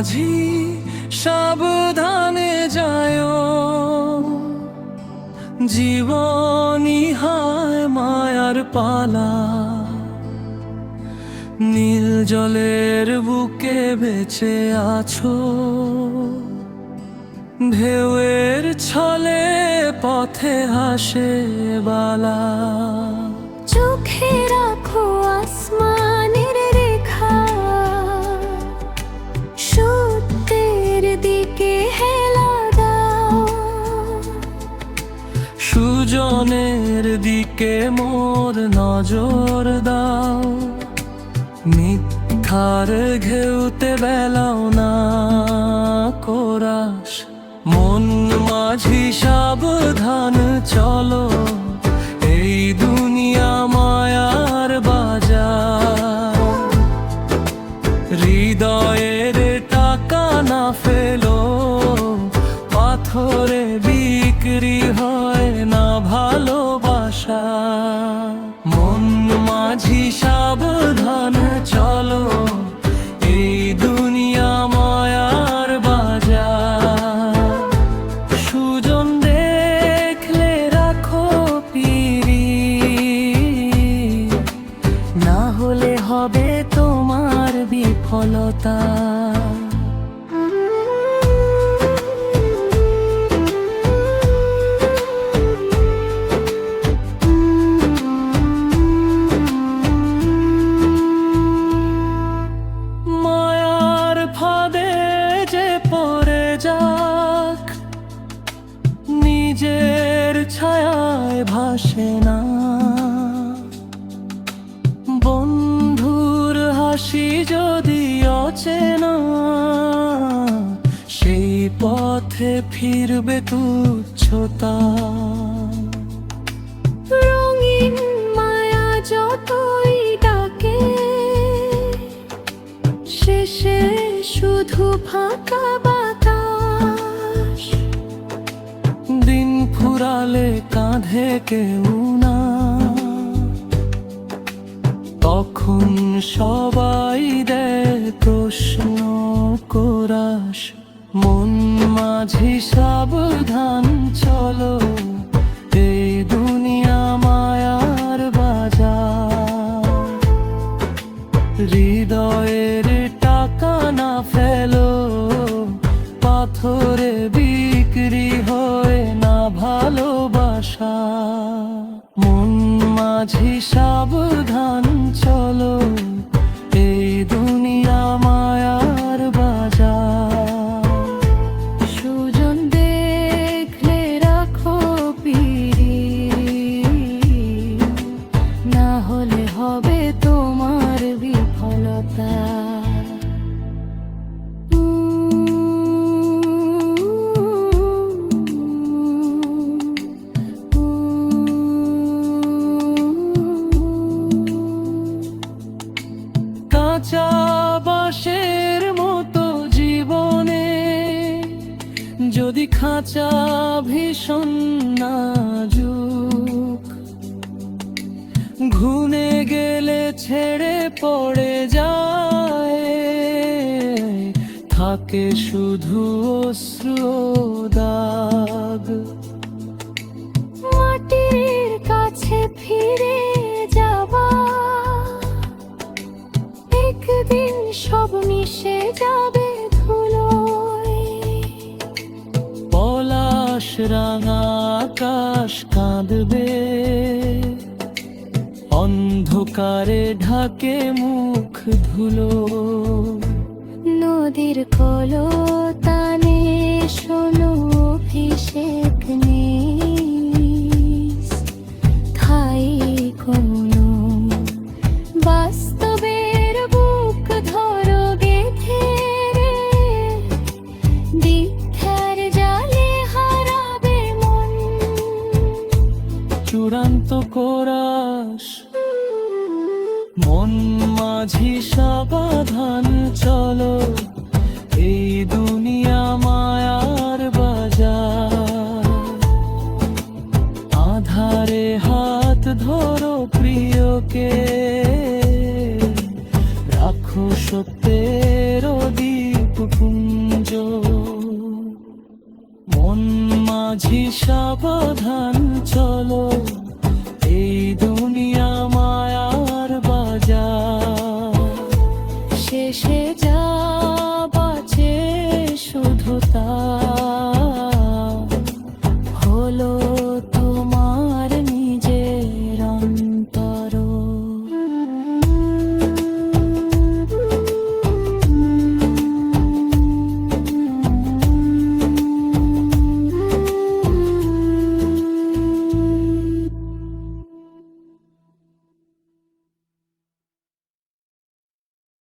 মাঝি সাবধানে যায়, জীবনই হায় মায়ার পালা। নীল জলের বুকে বেঁচে আছো, ঢেউয়ের ছলে পথে হাসে বালা। চোখে রাখো আসমানের রেখা, সত্যের দিকে হেলা দাও। সুজনের দিকে মোর নজর দাও, মিথ্যার ঘেউতে বেলাও না কোরাস। মন মাঝি সাবধান চলো, এই দুনিয়া মায়ার বাজার। হৃদয়ের টাকা না ফেলো, পাথরে বিক্রি হয় না ভালোবাসা। মন মাঝি সাবধান চলো, এই দুনিয়া মায়ার বাজার। সুজন দেখলে রাখো পিরি, না হলে হবে তোমার বিফলতা। মায়ার ফাঁদে যে পড়ে যাক, নিজের ছায়ায় ভাসে না। বন্ধুর হাসি যদি অচেনা, সেই পথে ফিরবে তুচ্ছতা। রঙিন মায়া যতই ডাকে, শেষে শুধু ফাঁকা বাতাস। দিন ফুরালে কাঁধে কেউ না, তখন সবাই দেয় প্রশ্ন কোরাস। মন মাঝি সাবধান চলো, এই দুনিয়া মায়ার বাজার। হৃদয়ের টাকা না ফেলো, পাথরে বিক্রি হয় না ভালোবাসা। মন মাঝি সাবধান চলো, এই দুনিয়া মায়ার বাজার। সুজন দেখলে রাখো পিরি, না হলে হবে তোমার বিফলতা। কাঁচা বাঁশের মতো জীবনে যদি খাঁচা ভীষণ নাজুক, ঘুনে গেলে ছেড়ে পড়ে যায়, থাকে শুধু অশ্রু ও দাগ। মাটির কাছে ফিরে যাবা, একদিন সব মিশে যাবে ধুলোয়। পলাশ রাঙা আকাশ কাঁদবে, অন্ধকারে ঢাকে মুখ ধুলো। নদীর কলতানে শোনো অভিষেক নিস, ঠাই কোনো বাস্তবের বুক ধরো গেথে রে। দীক্ষার জালে হারাবে মন, চূড়ান্ত কোরাস। মন মাঝি সাবধান চলো, এই দুনিয়া মায়ার বাজার। আধারে হাত ধরো প্রিয়কে, রাখো সত্যের দীপ কুঞ্জ। মন মাঝি সাবধান চলো, এই দুনিয়া মায়ার বাজার। শেষে যা বাঁচে শুধু তা হলো